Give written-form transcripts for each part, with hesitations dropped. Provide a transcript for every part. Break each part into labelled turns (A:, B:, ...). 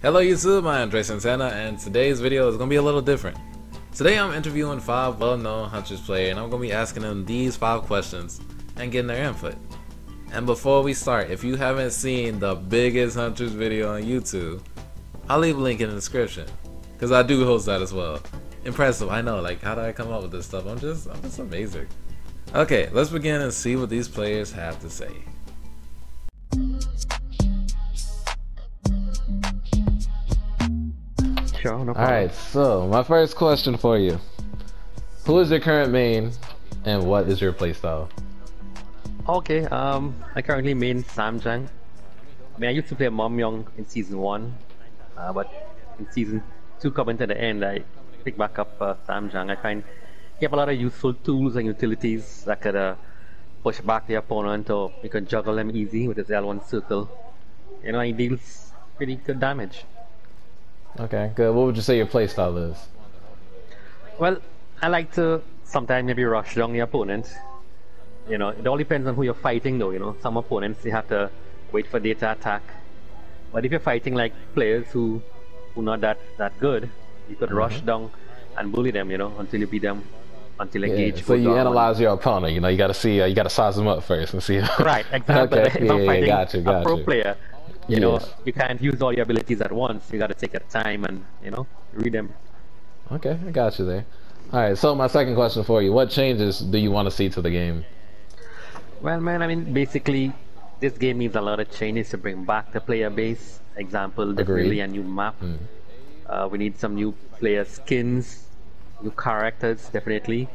A: Hello YouTube, I'm Andre Santana, and today's video is going to be a little different. Today I'm interviewing 5 well-known Hunters players, and I'm going to be asking them these 5 questions and getting their input. And before we start, if you haven't seen the biggest Hunters video on YouTube, I'll leave a link in the description, because I do host that as well. Impressive, I know, like how did I come up with this stuff? I'm just amazing. Okay, let's begin and see what these players have to say.
B: Sure, no problem.
A: Alright, so my first question for you. Who is your current main and what is your playstyle?
B: Okay, I currently main Zame. I used to play Momyong in season 1, but in season 2 coming to the end, I picked back up Zame. I find you have a lot of useful tools and utilities that could push back the opponent, or you can juggle them easy with his L1 circle. You know, he deals pretty good damage.
A: Okay, good. What would you say your playstyle is?
B: Well, I like to sometimes maybe rush down the opponent. You know, it all depends on who you're fighting though, you know. Some opponents, you have to wait for data attack. But if you're fighting like players who not that good, you could rush down and bully them, you know, until you beat them, until engage.
A: So you analyze your opponent, you know, you gotta see, you gotta size them up first and see.
B: Right, exactly.
A: Okay,
B: If I'm fighting
A: got you.
B: a pro player, you know, you can't use all your abilities at once. You gotta take your time and, you know, read them.
A: Okay, I got you there. Alright, so my second question for you, what changes do you want to see to the game?
B: Well, man, I mean, basically, this game needs a lot of changes to bring back the player base. Example, definitely a new map. We need some new player skins, new characters, definitely.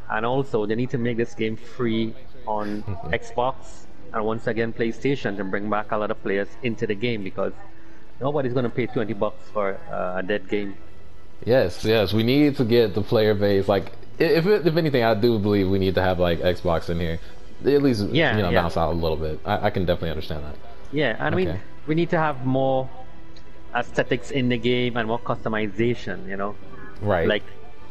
B: And also, they need to make this game free on Xbox and once again PlayStation to bring back a lot of players into the game, because nobody's going to pay $20 for a dead game.
A: Yes, we need to get the player base. Like, if anything, I do believe we need to have like Xbox in here. At least, bounce out a little bit. I can definitely understand that.
B: Yeah, and I mean, we need to have more aesthetics in the game and more customization, you know?
A: Right.
B: Like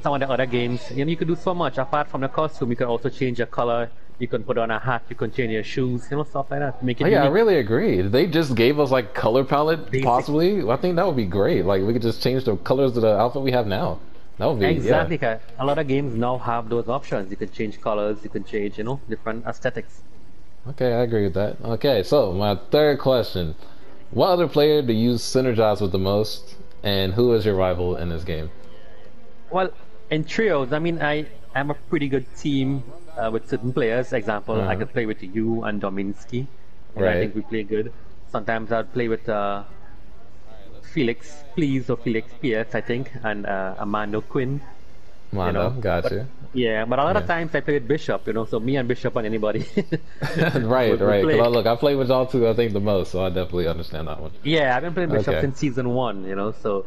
B: some of the other games, you know, you could do so much. Apart from the costume, you can also change your color. You can put on a hat, you can change your shoes, you know, stuff like that. Make it
A: yeah,
B: unique.
A: I really agree. They just gave us like color palette, possibly. I think that would be great. Like, we could just change the colors of the outfit we have now. That would be
B: exactly. A lot of games now have those options. You can change colors, you can change, you know, different aesthetics.
A: Okay, I agree with that. Okay, so my third question: what other player do you synergize with the most, and who is your rival in this game?
B: Well, in trios, I mean, I am a pretty good team with certain players. Example, I could play with you and Dominski, and I think we play good. Sometimes I'd play with Felix Please or Felix PS, I think, and Amando Quinn.
A: Mando, gotcha.
B: Yeah, but a lot of times I play with Bishop, you know, so me and Bishop on anybody.
A: right. Look, I played with y'all two, I think, the most, so I definitely understand that one.
B: Yeah, I've been playing Bishop since season 1, you know, so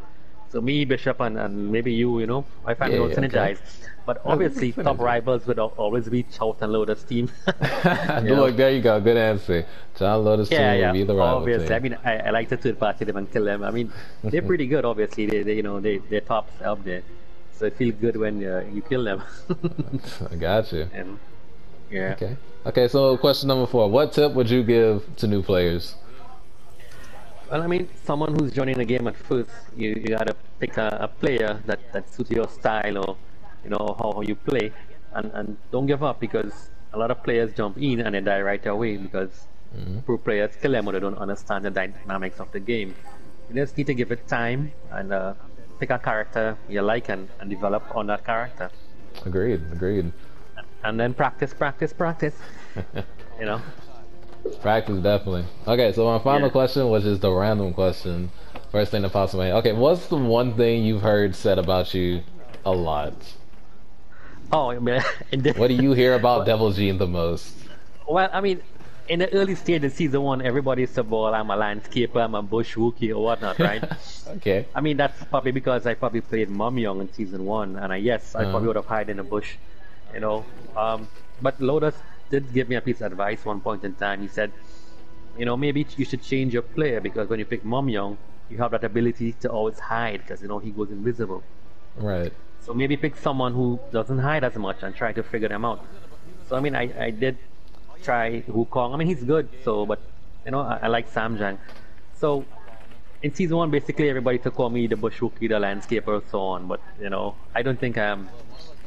B: me, Bishop, and maybe you know, I find we all synergize. But obviously, top rivals would always be Chout and Lotus team.
A: Look, there you go, good answer. Chout Lotus team would be the rival
B: obviously.
A: team.
B: I mean, I like to third party them and kill them. I mean, they're pretty good, obviously. They're tops up there. So it feels good when you kill them.
A: I got you.
B: And, yeah.
A: Okay, so question number 4. What tip would you give to new players?
B: Well, I mean, someone who's joining the game at first, you gotta pick a player that suits your style, or you know how you play, and don't give up, because a lot of players jump in and they die right away because pro players kill them or they don't understand the dynamics of the game. You just need to give it time and pick a character you like and develop on that character.
A: Agreed.
B: And then practice. You know.
A: Practice, definitely. Okay, so my final question, which is the random question, first thing that pops in my head. Okay, what's the one thing you've heard said about you a lot?
B: Oh, man.
A: What do you hear about DevilGene the most?
B: Well, I mean, in the early stage of season 1, everybody said, well, I'm a landscaper, I'm a bush wookie or whatnot, right?
A: Okay.
B: I mean, that's probably because I probably played Momyong in season 1, and I probably would have hid in the bush, you know. But Lotus did give me a piece of advice one point in time. He said, you know, maybe you should change your player, because when you pick Momyong, you have that ability to always hide, because, you know, he goes invisible.
A: Right.
B: So maybe pick someone who doesn't hide as much and try to figure them out. So I mean, I did try Wukong. I mean, he's good. So, but you know, I like Zame. So in season 1, basically everybody took call me the bush rookie, the landscaper, so on. But you know, I don't think I am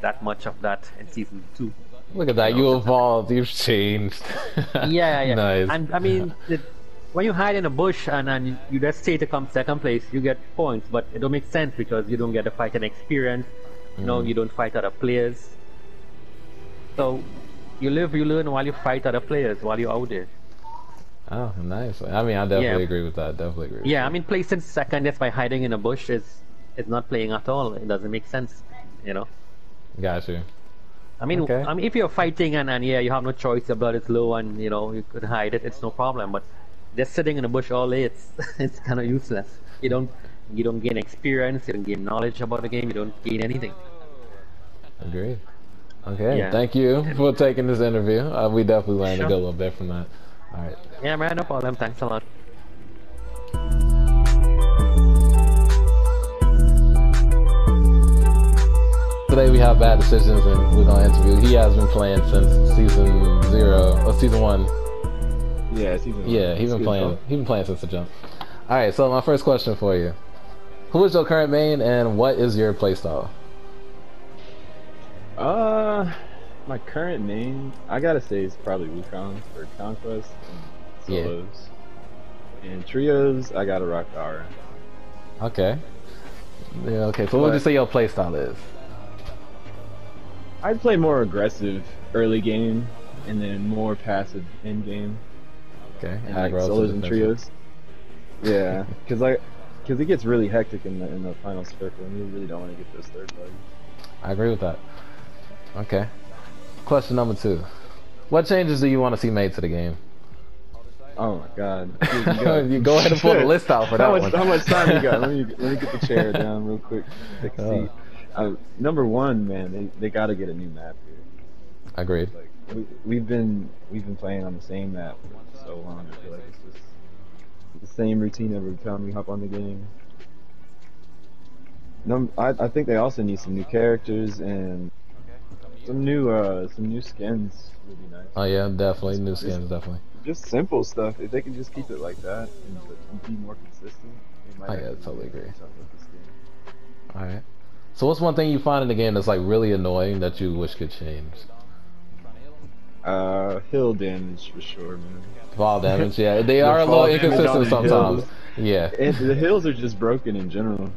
B: that much of that in season 2.
A: Look at that, you evolved, you've changed.
B: Yeah.
A: Nice.
B: And I mean, when you hide in a bush and you just stay to come second place, you get points, but it don't make sense because you don't get the fighting experience. You know, you don't fight other players. So you live, you learn while you fight other players while you're out there.
A: Oh, nice. I mean, I definitely agree with that. Definitely agree.
B: Yeah, I mean, placing second just by hiding in a bush is not playing at all. It doesn't make sense, you know.
A: Got you.
B: I mean,
A: okay.
B: I mean, if you're fighting and yeah, you have no choice, your blood is low, and you know you could hide it, it's no problem. But just sitting in a bush all day, it's kind of useless. You don't gain experience, you don't gain knowledge about the game, you don't gain anything.
A: Agreed. Okay,
B: yeah.
A: Thank you for taking this interview. We definitely learned a good little bit from that. All right.
B: Yeah, man, no problem. Thanks a lot.
A: Today we have BadDecisions, and we're gonna interview. He has been playing since season 0 or season 1.
C: Yeah, season 1.
A: Yeah, he's been playing. He's been playing since the jump. All right. So my first question for you: who is your current main, and what is your playstyle?
C: My current main, I gotta say, is probably Wukong for Conquest and solos. Yeah. And trios, I gotta rock the Aura.
A: Okay. Yeah. Okay. So what would you say your playstyle is?
C: I'd play more aggressive early game, and then more passive end game.
A: Okay.
C: And like solos and trios. Yeah, because it gets really hectic in the final circle, and you really don't want to get those third parties.
A: I agree with that. Okay. Question number 2. What changes do you want to see made to the game?
C: Oh my god.
A: Dude, you go ahead and pull the list out for that one.
C: How much time you got? Let me get the chair down real quick. Take a seat. Number 1, man, they got to get a new map here.
A: Agreed.
C: Like, we've been playing on the same map for so long. I feel like it's just the same routine every time we hop on the game. I think they also need some new characters and some new skins would be nice.
A: Oh yeah, definitely new skins, definitely.
C: Just simple stuff. If they can just keep it like that and be more consistent, they might.
A: I totally agree. All right. So what's one thing you find in the game that's like really annoying that you wish could change?
C: Hill damage for sure, man.
A: Fall damage, yeah. They are a little inconsistent sometimes. Yeah.
C: And the hills are just broken in general.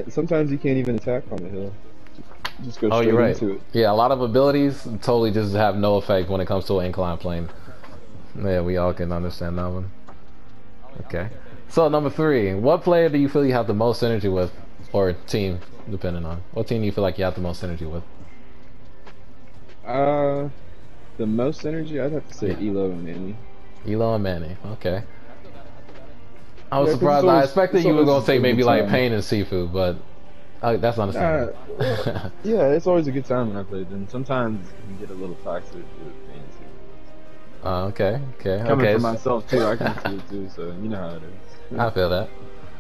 C: Sometimes you can't even attack on the hill. Just go straight into it.
A: Yeah, a lot of abilities totally just have no effect when it comes to an incline plane. Yeah, we all can understand that one. Okay. So number 3, what player do you feel you have the most synergy with, or team, depending on what team you feel like you have the most synergy with?
C: The most synergy, I'd have to say Elo and Manny.
A: Elo and Manny. Okay. I was surprised. I expected you were gonna say maybe like Pain and Seafood, but that's understandable.
C: Yeah, it's always a good time when I play them. Sometimes you can get a little toxic with Pain and Seafood.
A: Okay.
C: Coming from myself too, I can see it too, so you know how it is.
A: I feel that.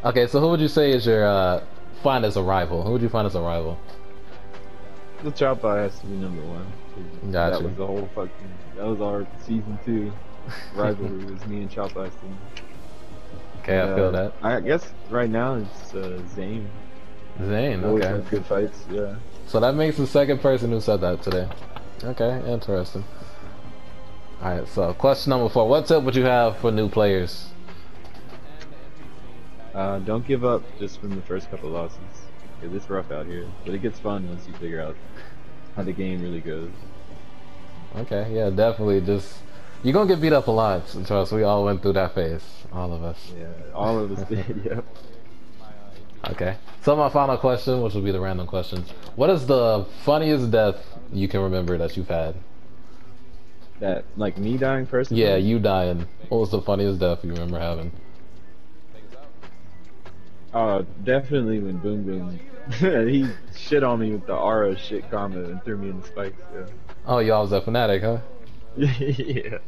A: Okay, so who would you say is your find as a rival? Who would you find as a rival?
C: The Chop Eye has to be number 1.
A: Gotcha.
C: That was the whole that was our season 2 rivalry, was me and Chop Eye's team.
A: Okay, I feel that.
C: I guess right now it's Zame.
A: Zane,
C: Always
A: okay.
C: have good fights, yeah.
A: So that makes the second person who said that today. Okay, interesting. Alright, so question number 4. What tip would you have for new players?
C: Don't give up just from the first couple losses. It's rough out here, but it gets fun once you figure out how the game really goes.
A: Okay, yeah, definitely. You're gonna get beat up a lot. Trust, we all went through that phase. All of us.
C: Yeah, all of us did, yep.
A: Okay, so my final question, which will be the random questions. What is the funniest death you can remember that you've had?
C: That, like me dying personally?
A: Yeah, you dying. What was the funniest death you remember having?
C: Definitely when Boom Boom, he shit on me with the Aura shit combo and threw me in the spikes, yeah.
A: Oh, y'all was a fanatic, huh?
C: Yeah.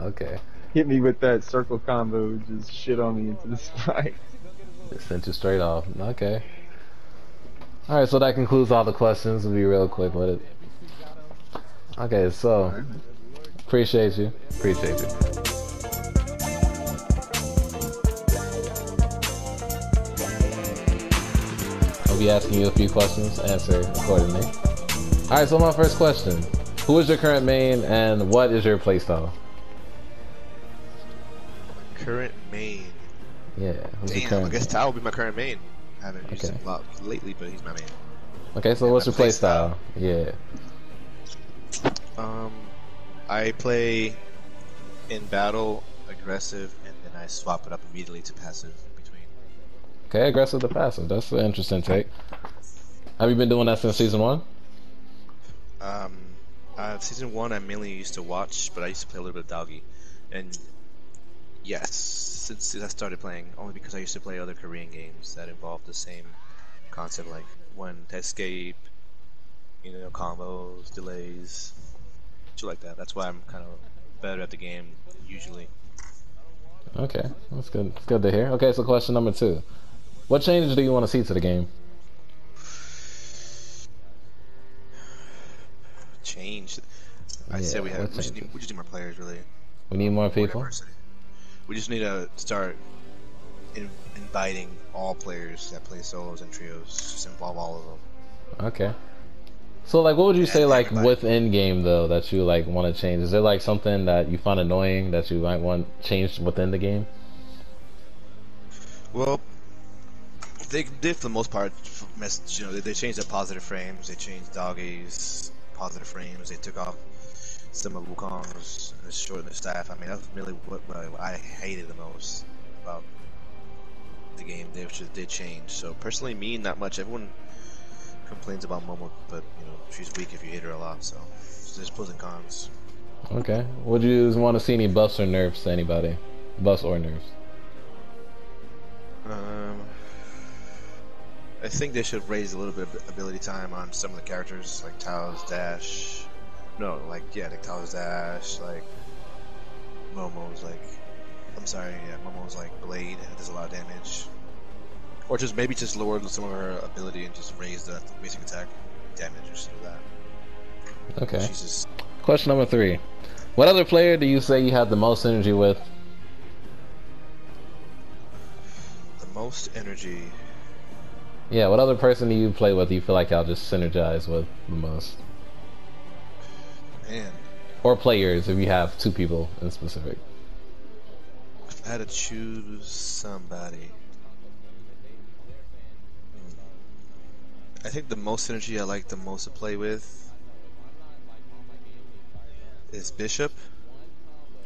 A: Okay.
C: Hit me with that circle combo, just shit on me into the spikes.
A: Just sent you straight off. Okay. Alright, so that concludes all the questions. We'll be real quick with it. Okay, so appreciate you. Appreciate you. I'll be asking you a few questions. Answer accordingly. All right. So my first question: who is your current main, and what is your playstyle?
D: Current main.
A: Yeah.
D: Damn, I guess Tao will be my current main. I haven't used him a lot lately, but he's my main.
A: Okay, so what's your playstyle? Yeah.
D: I play in battle, aggressive, and then I swap it up immediately to passive in between.
A: Okay, aggressive to passive. That's an interesting take. Have you been doing that since season 1?
D: Season 1 I mainly used to watch, but I used to play a little bit of doggy. And yes, since I started playing, only because I used to play other Korean games that involved the same concept, like one escape, you know, combos, delays, shit like that. That's why I'm kind of better at the game usually.
A: Okay, that's good. It's good to hear. Okay, so question number 2: what changes do you want to see to the game?
D: Change. I say we just need more players, really.
A: We need more people.
D: We just need to start inviting all players that play solos and trios. Just involve all of them.
A: Okay. So, like, what would you say, like, within game though, that you like want to change? Is there like something that you find annoying that you might want changed within the game?
D: Well, they did for the most part. You know, they changed the positive frames. They changed doggies, positive frames. They took off some of Wukong's and shortened the staff. I mean, that's really what I hated the most about the game. They did change. So personally, me, not much. Everyone complains about Momo, but you know, she's weak if you hit her a lot. So there's pros and cons.
A: Okay. Would you want to see any buffs or nerfs to anybody? Buffs or nerfs?
D: I think they should raise a little bit of ability time on some of the characters, like Tao's dash. No, like Tao's dash, like Momo's Momo's like blade does a lot of damage. Or just maybe just lower some of her ability and just raise the basic attack damage or something like that.
A: Okay.
D: Jesus.
A: Question number 3: what other player do you say you have the most energy with?
D: The most energy.
A: Yeah, what other person do you play with you feel like y'all just synergize with the most?
D: Man.
A: Or players, if you have 2 people in specific.
D: If I had to choose somebody, I think the most synergy I like the most to play with is Bishop.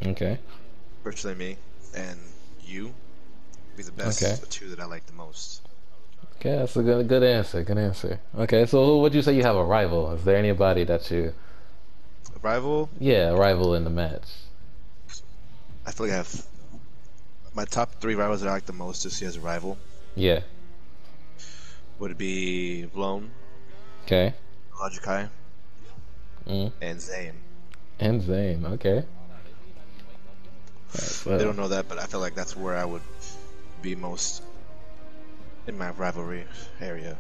A: Okay.
D: Virtually me and you be the best 2 that I like the most.
A: Okay, that's a good answer. Good answer. Okay, so who would you say you have a rival? Is there anybody that you...
D: A rival?
A: Yeah, a rival in the match.
D: I feel like I have my top 3 rivals that I like the most to see as a rival.
A: Yeah.
D: Would be Blown.
A: Okay.
D: Logikai. And Zame.
A: And Zame, okay. Right,
D: They don't know that, but I feel like that's where I would be most in my rivalry area.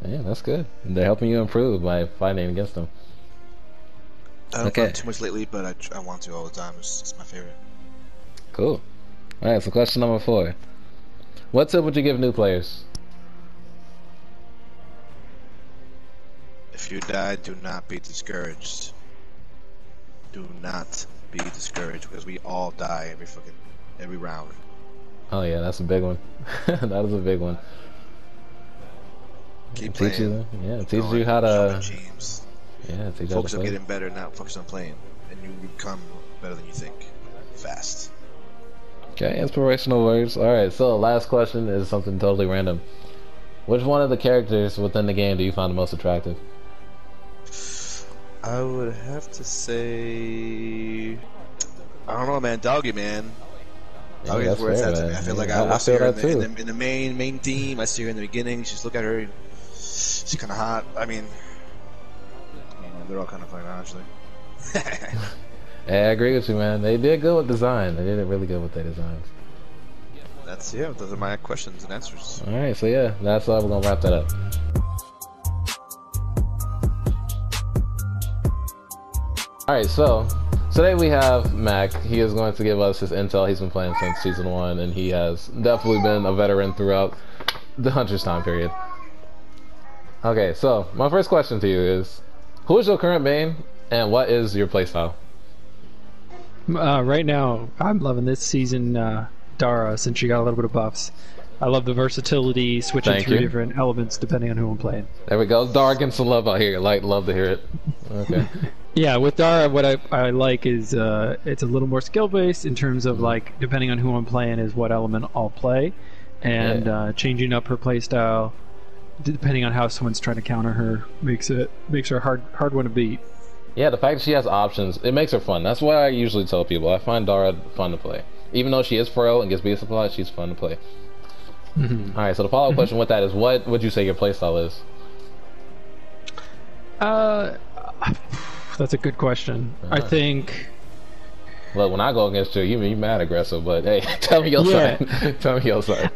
A: Yeah, that's good. They're helping you improve by fighting against them.
D: I don't play too much lately, but I want to all the time. It's my favorite.
A: Cool. Alright, so question number 4. What tip would you give new players?
D: If you die, do not be discouraged. Do not be discouraged, because we all die every round.
A: Oh yeah, that's a big one. That is a big one.
D: Keep playing.
A: Teaches you how to...
D: Teams.
A: Yeah, teach
D: focus
A: how to
D: on getting better, not focus on playing. And you become better than you think. Fast.
A: Okay, inspirational words. Alright, so last question is something totally random. Which one of the characters within the game do you find the most attractive?
D: I would have to say... I don't know, man. Doggy, man.
A: Yeah,
D: Doggy's where it's at to me. I feel like I see her in the main team. I see her in the beginning. Just look at her. She's kind of hot. I mean, they're all kind of fun, honestly.
A: Hey, I agree with you, man. They did good with design. They did it really good with their designs.
D: Those are my questions and answers.
A: Alright, so yeah, that's all. We're gonna wrap that up. Alright, so today we have Mac. He is going to give us his intel. He's been playing since season 1, and he has definitely been a veteran throughout the Hunter's time period. Okay, so my first question to you is, who is your current main, and what is your playstyle?
E: Right now, I'm loving this season, Dara, since she got a little bit of buffs. I love the versatility, switching through different elements depending on who I'm playing.
A: There we go. Dara getting some love out here. Love to hear it. Okay.
E: Yeah, with Dara, what I like is it's a little more skill based in terms of like depending on who I'm playing is what element I'll play, and changing up her playstyle depending on how someone's trying to counter her makes her a hard one to beat.
A: Yeah, the fact that she has options, it makes her fun. That's why I usually tell people I find Dara fun to play. Even though she is frail and gets beat up a lot, she's fun to play. Alright, so the follow-up question with that is, what would you say your playstyle is?
E: That's a good question. I think...
A: Well, when I go against you, you mad aggressive, but hey, tell me your side. Tell me your side.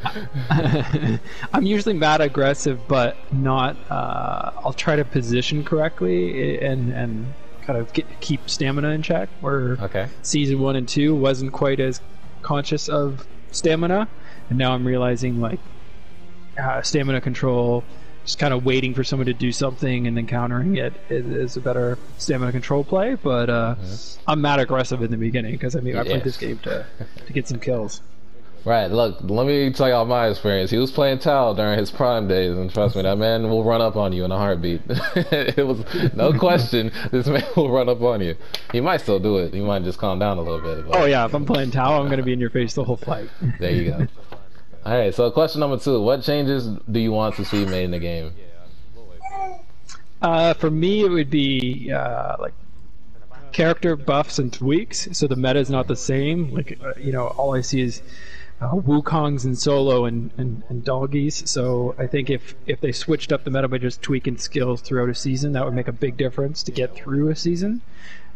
E: I'm usually mad aggressive, but not... I'll try to position correctly and kind of keep stamina in check, where Season 1 and 2 wasn't quite as conscious of stamina, and now I'm realizing like stamina control, just kind of waiting for someone to do something and then countering it is a better stamina control play. But I'm mad aggressive in the beginning because I played this game to get some kills.
A: Right, look, let me tell y'all my experience. He was playing Tal during his prime days, and trust me, that man will run up on you in a heartbeat. It was no question, this man will run up on you. He might still do it. He might just calm down a little bit.
E: Oh yeah, if I'm playing Tal, I'm going to be in your face the whole fight.
A: There you go. Alright, so question number 2. What changes do you want to see made in the game?
E: For me, it would be like character buffs and tweaks, so the meta is not the same. Like, all I see is Wukongs in solo and doggies, so I think if they switched up the meta by just tweaking skills throughout a season, that would make a big difference to get through a season,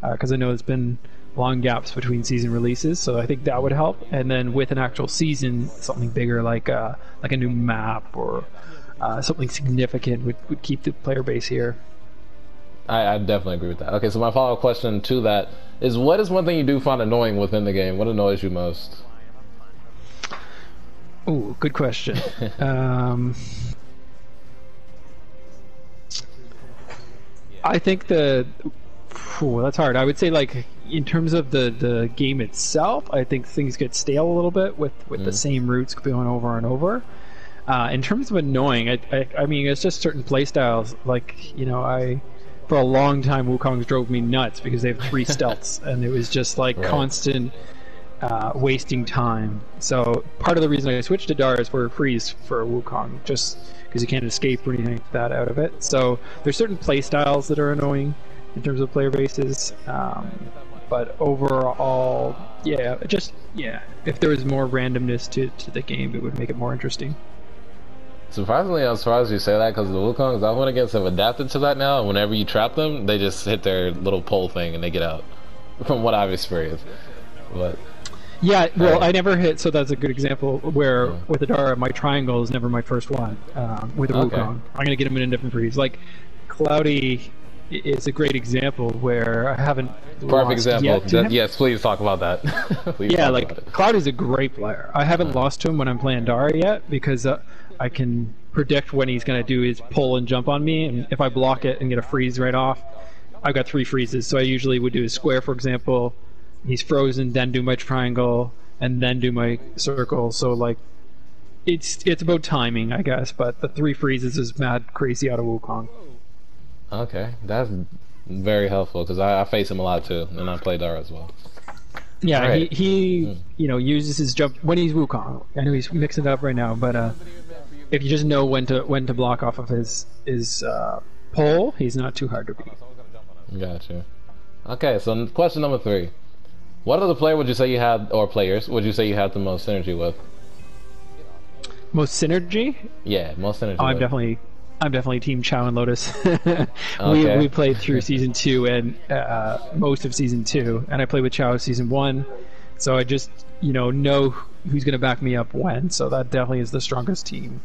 E: because I know there's been long gaps between season releases, so I think that would help. And then with an actual season, something bigger like a new map or something significant would keep the player base here.
A: I definitely agree with that. Okay, so my follow-up question to that is, what is one thing you do find annoying within the game? What annoys you most?
E: Ooh, good question. I think that's hard. I would say, like, in terms of the game itself, I think things get stale a little bit with the same routes going over and over. In terms of annoying, I mean, it's just certain playstyles. Like, for a long time, Wukongs drove me nuts because they have 3 stealths, and it was just like constant wasting time. So part of the reason I switched to Dara is for a freeze for a Wukong, just because you can't escape or anything like that out of it. So there's certain playstyles that are annoying in terms of player bases, but overall, if there was more randomness to the game, it would make it more interesting.
A: Surprisingly, I'm surprised you say that, because the Wukongs I went against have adapted to that now. Whenever you trap them, they just hit their little pole thing and they get out, from what I've experienced. But
E: yeah, well, I never hit, so that's a good example where with the Dara, my triangle is never my first one. With a Wukong, I'm going to get him in a different freeze. Like, Cloudy is a great example where I haven't
A: Perfect example. Yes, please talk about that.
E: Cloudy's a great player. I haven't lost to him when I'm playing Dara yet, because I can predict when he's going to do his pull and jump on me, and if I block it and get a freeze right off, I've got 3 freezes. So I usually would do a square, for example. He's frozen, then do my triangle, and then do my circle. So like, it's about timing, I guess. But the 3 freezes is mad crazy out of Wukong.
A: Okay, that's very helpful, because I face him a lot too, and I play Dara as well.
E: Yeah, he uses his jump when he's Wukong. I know he's mixing it up right now, but if you just know when to block off of his pole, he's not too hard to beat.
A: Gotcha. Okay, so question number 3: what other player would you say you had, or players would you say you had the most synergy with?
E: Most synergy?
A: Yeah, most synergy.
E: I'm definitely Team Chow and Lotus. We played through Season 2 and most of Season 2, and I played with Chow Season 1, so I just know who's going to back me up when, so that definitely is the strongest team.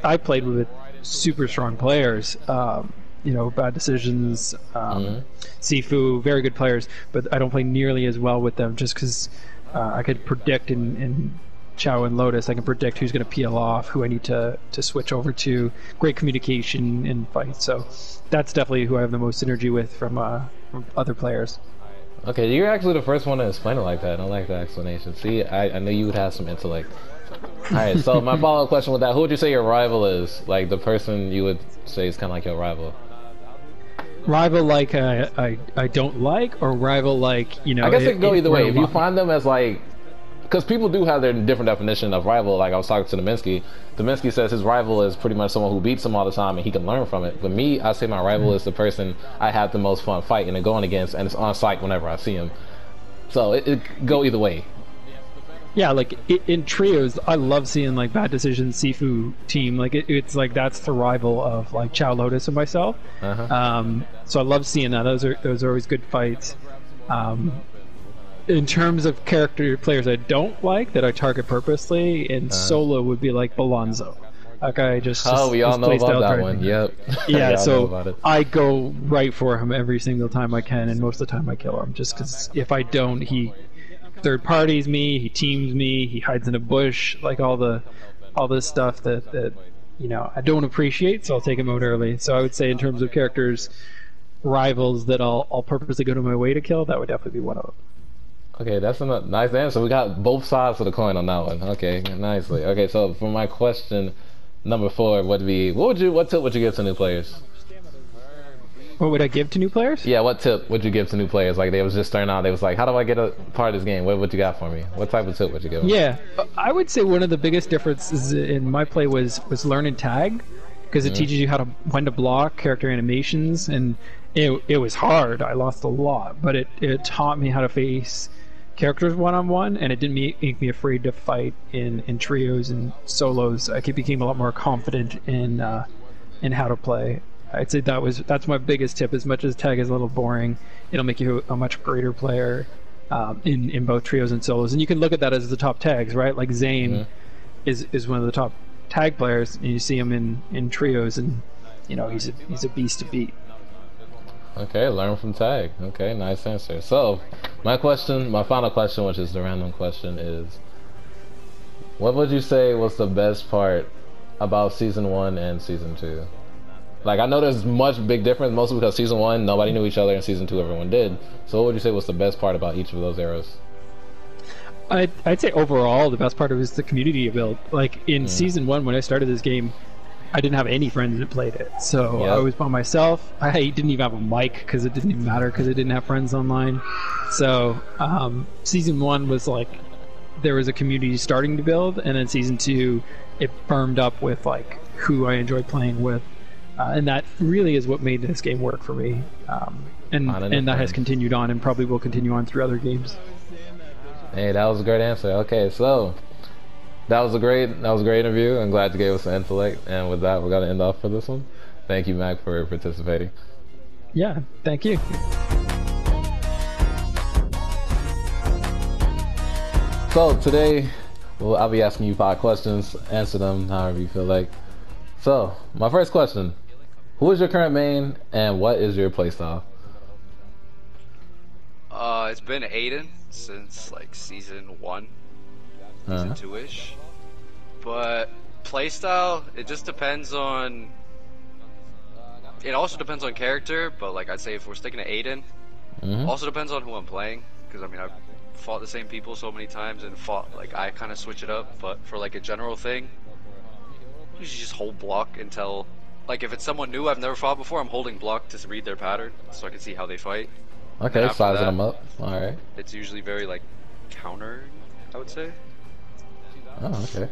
E: I played with super strong players, BadDecisions, Sifu, very good players, but I don't play nearly as well with them just because I could predict and Chow and Lotus, I can predict who's going to peel off, who I need to switch over to. Great communication in fights, so that's definitely who I have the most synergy with from other players.
A: Okay, you're actually the first one to explain it like that. I like that explanation. See, I knew you would have some intellect. Alright, so my follow-up question with that, who would you say your rival is? Like, the person you would say is kind of like your rival.
E: Rival like I don't like, or rival like, you know...
A: I guess it can go either way. If you find them as like... Because people do have their different definition of rival. Like, I was talking to Dominski. Dominski says his rival is pretty much someone who beats him all the time and he can learn from it. But me, I say my rival is the person I have the most fun fighting and going against, and it's on site whenever I see him. So it go either way.
E: Yeah, like in trios, I love seeing like BadDecisions Sifu team. Like it's like that's the rival of like Chow, Lotus, and myself. So I love seeing that. Those are always good fights. In terms of character players I don't like that I target purposely, in solo would be like Balonzo. That guy just
A: we all know about that one. Yep.
E: Yeah, so I go right for him every single time I can, and most of the time I kill him. Just because if I don't, he third parties me, he teams me, he hides in a bush, like all this stuff that you know I don't appreciate. So I'll take him out early. So I would say in terms of characters, rivals that I'll purposely go to my way to kill, that would definitely be one of them.
A: Okay, that's a nice answer. We got both sides of the coin on that one. Okay, nicely. Okay, so for my question number 4 would be, what tip would you give to new players?
E: What would I give to new players?
A: Yeah, what tip would you give to new players? Like, they was just starting out, they was like, how do I get a part of this game? What you got for me? What type of tip would you give them?
E: Yeah, I would say one of the biggest differences in my play was learn and tag, because it teaches you when to block, character animations, and it was hard. I lost a lot, but it taught me how to face characters one-on-one, and it didn't make me afraid to fight in trios and solos. I became a lot more confident in how to play. I'd say that's my biggest tip. As much as tag is a little boring, it'll make you a much greater player in both trios and solos. And you can look at that as the top tags, right? Like Zame is one of the top tag players, and you see him in trios, and you know he's a beast to beat.
A: Okay, learn from tag. Okay, nice answer. So, my final question, which is the random question, is what would you say was the best part about Season 1 and Season 2? Like, I know there's big difference, mostly because Season 1, nobody knew each other, and Season 2, everyone did. So what would you say was the best part about each of those eras?
E: I'd say overall, the best part of it is the community you built. Like, in Season 1, when I started this game, I didn't have any friends that played it, so I was by myself. I didn't even have a mic because it didn't even matter because I didn't have friends online. So Season 1 was like there was a community starting to build, and then Season 2 it firmed up with like who I enjoy playing with, and that really is what made this game work for me. And that has continued on and probably will continue on through other games.
A: Hey, that was a great answer. Okay, so that was a great interview. I'm glad you gave us the intellect, and with that, we're gonna end off for this one. Thank you, Mac, for participating.
E: Yeah, thank you.
A: So today, I'll be asking you 5 questions. Answer them however you feel like. So my first question: who is your current main, and what is your playstyle?
F: It's been Aiden since like Season 1, Season 2-ish. But playstyle, it just depends on. It also depends on character, but like I'd say if we're sticking to Aiden, also depends on who I'm playing. Because I mean I've fought the same people so many times and I kind of switch it up. But for like a general thing, you just hold block until like if it's someone new I've never fought before, I'm holding block to read their pattern so I can see how they fight.
A: Okay, sizing them up. All right.
F: It's usually very like counter, I would say.
A: Oh, okay.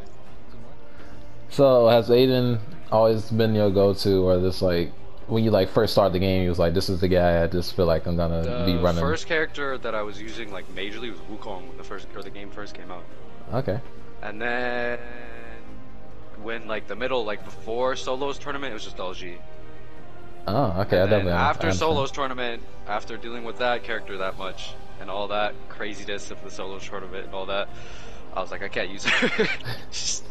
A: So has Aiden always been your go-to, or this like when you like first start the game, you was like, this is the guy I just feel like I'm gonna be running?
F: The first character that I was using like majorly was Wukong when the game first came out.
A: Okay.
F: And then when like the middle, like before Solo's tournament, it was just LG.
A: Oh, okay.
F: And then after Solo's tournament, after dealing with that character that much and all that craziness of the Solo's tournament and all that, I was like, I can't use her. just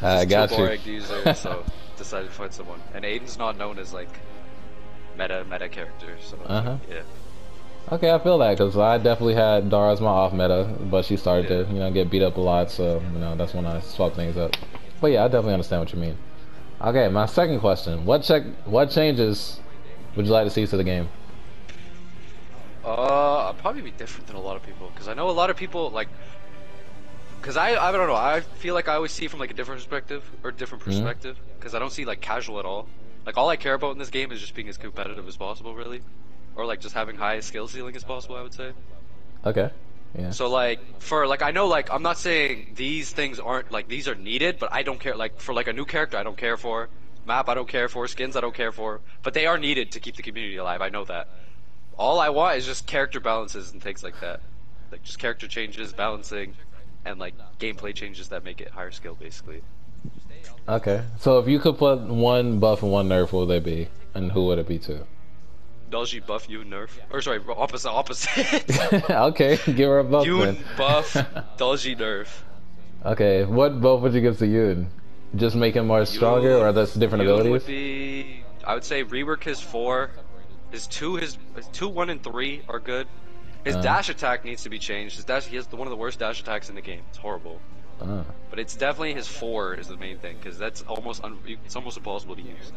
A: I got
F: too
A: you.
F: boring to use her, so decided to find someone. And Aiden's not known as like meta character, so yeah.
A: Okay, I feel that because I definitely had Dara as my off meta, but she started to, get beat up a lot, so that's when I swapped things up. But yeah, I definitely understand what you mean. Okay, my second question: what changes would you like to see to the game?
F: I'll probably be different than a lot of people because I know a lot of people like. Because I don't know, I feel like I always see it from like a different perspective, because I don't see like casual at all. Like all I care about in this game is just being as competitive as possible, really, or like just having high skill ceiling as possible, I would say.
A: Okay. Yeah.
F: So like I know like I'm not saying these things aren't like these are needed, but I don't care like for like a new character I don't care for, map I don't care for, skins I don't care for, but they are needed to keep the community alive. I know that. All I want is just character balances and things like that, like just character changes, balancing. And like gameplay changes that make it higher skill, basically.
A: Okay, so if you could put one buff and one nerf, what would they be, and who would it be to?
F: DevilGene buff, you nerf, or sorry, opposite.
A: Okay, give her a buff.
F: Yoon
A: then.
F: buff, DevilGene nerf.
A: Okay, what buff would you give to Yoon? Just make him more stronger, or that's different
F: Yoon
A: abilities?
F: Would be, I would say rework his 4, his 2, 1, and 3 are good. His dash attack needs to be changed. His dash, he has one of the worst dash attacks in the game. It's horrible. But it's definitely his 4 is the main thing, because that's it's almost impossible to use.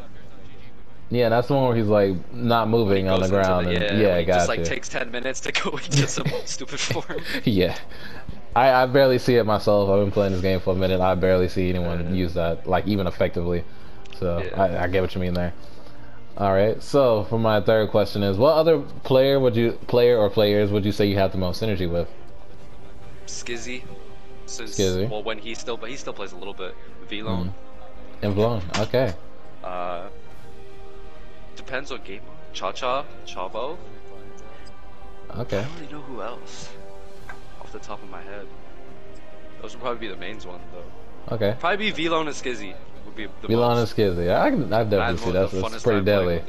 A: Yeah, that's the one where he's like not moving on the ground.
F: It just like takes 10 minutes to go into some stupid form.
A: Yeah. I barely see it myself. I've been playing this game for a minute. I barely see anyone use that, like even effectively. So I get what you mean there. Alright, so for my third question is, what other player or players would you say you have the most synergy with?
F: Skizzy.
A: Skizzy.
F: Well, when he still plays a little bit. Vlone.
A: And Vlone, okay.
F: Depends on game. Chavo.
A: Okay.
F: I don't really know who else off the top of my head. Those would probably be the mains one though.
A: Okay.
F: Probably be Vlone and Skizzy. Would be the
A: Vlone and
F: most.
A: Skizzy. Yeah, I definitely see that. That's pretty deadly.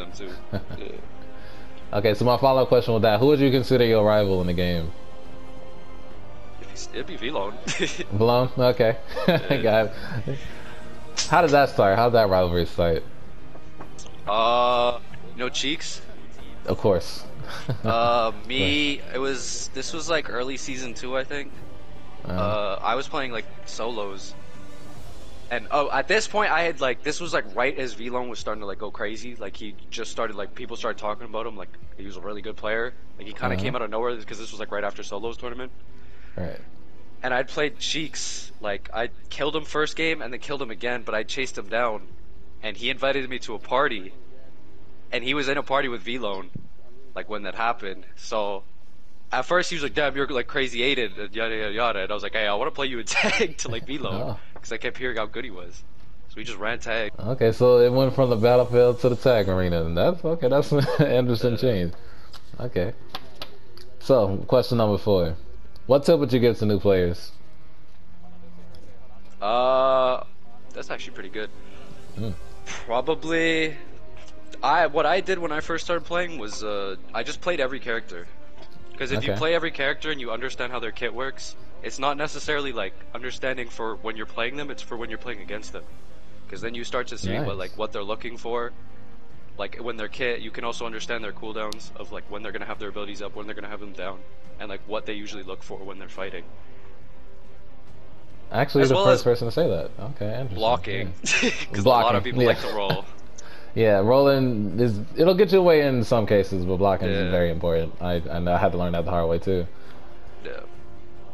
A: Okay, so my follow-up question with that: who would you consider your rival in the game?
F: It'd be Vlone.
A: Vlone? Okay. Got it. How did that start? How did that rivalry start?
F: Cheeks.
A: Of course.
F: This was like early season 2, I think. I was playing like solos. And at this point I had like, this was like right as Vlone was starting to like go crazy. Like he just started, like people started talking about him, like he was a really good player. Like he kind of came out of nowhere because this was like right after solos tournament.
A: Right.
F: And I'd played Cheeks, like I killed him first game and then killed him again, but I chased him down. And he invited me to a party. And he was in a party with Vlone, like when that happened. So at first he was like, damn, you're like crazy Aiden, and yada yada yada. And I was like, hey, I want to play you in tag to like Vlone. Because I kept hearing how good he was. So we just ran tag.
A: Okay, so it went from the battlefield to the tag arena. And that's okay, that's an interesting change. Okay. So, question number 4. What tip would you give to new players?
F: That's actually pretty good. Probably what I did when I first started playing was I just played every character. Because if you play every character and you understand how their kit works, it's not necessarily like understanding for when you're playing them, it's for when you're playing against them. Because then you start to see what they're looking for. Like when their kit, you can also understand their cooldowns of like when they're gonna have their abilities up, when they're gonna have them down, and like what they usually look for when they're fighting.
A: Actually, the first person to say that. Okay, interesting.
F: Blocking, because a lot of people like to roll.
A: Yeah, rolling it'll get you away in some cases, but blocking is very important. I had to learn that the hard way too.
F: Yeah.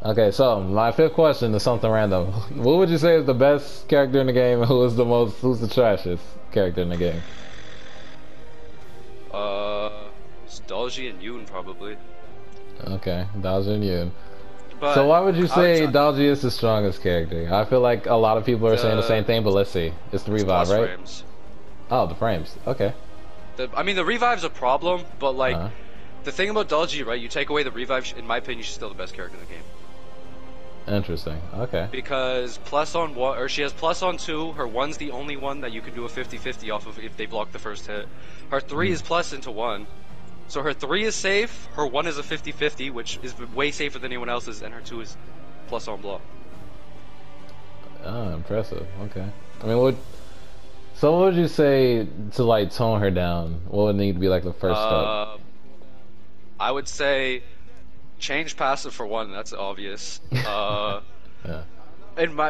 A: Okay, so my 5th question is something random. What would you say is the best character in the game, and who's the trashiest character in the game?
F: It's Dalji and Yoon probably.
A: Okay, Dalji and Yoon.
F: But
A: so why would you say Dalji is the strongest character? I feel like a lot of people are saying the same thing, but let's see. It's the revive, right?
F: Frames.
A: Oh, the frames. Okay.
F: I mean, the revive's a problem, but like the thing about Dalji, right? You take away the revive, in my opinion, she's still the best character in the game.
A: Interesting. Okay.
F: Because plus on 1, or she has plus on 2. Her 1's the only one that you can do a 50-50 off of if they block the first hit. Her 3 is plus into 1. So her 3 is safe, her 1 is a 50-50, which is way safer than anyone else's, and her 2 is plus on block.
A: Oh, impressive. Okay. I mean, what would you say to like tone her down? What would need to be like the first step?
F: I would say change passive for one. That's obvious.
A: Yeah.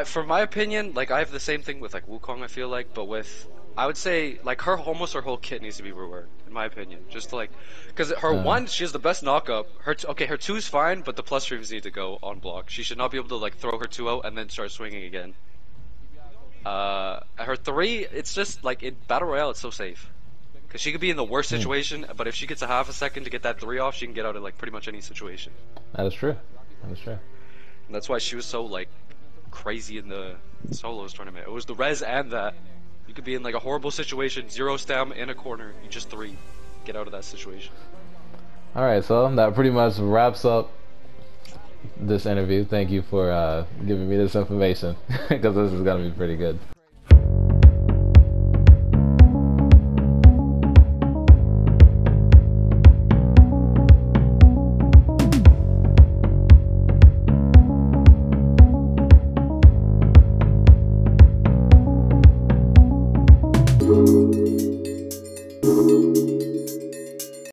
F: For my opinion, like I have the same thing with like Wukong. I feel like, but with I would say like almost her whole kit needs to be reworked. In my opinion, just to like, because her one, she has the best knockup. Her her two's fine, but the plus streams need to go on block. She should not be able to like throw her two out and then start swinging again. Her three, it's just like in battle royale, it's so safe. Because she could be in the worst situation, but if she gets a half a second to get that 3 off, she can get out of like pretty much any situation.
A: That is true. That is true.
F: And that's why she was so like crazy in the solos tournament. It was the res and that. You could be in like a horrible situation, 0 stam in a corner, you just 3. Get out of that situation.
A: Alright, so that pretty much wraps up this interview. Thank you for giving me this information, because this is going to be pretty good.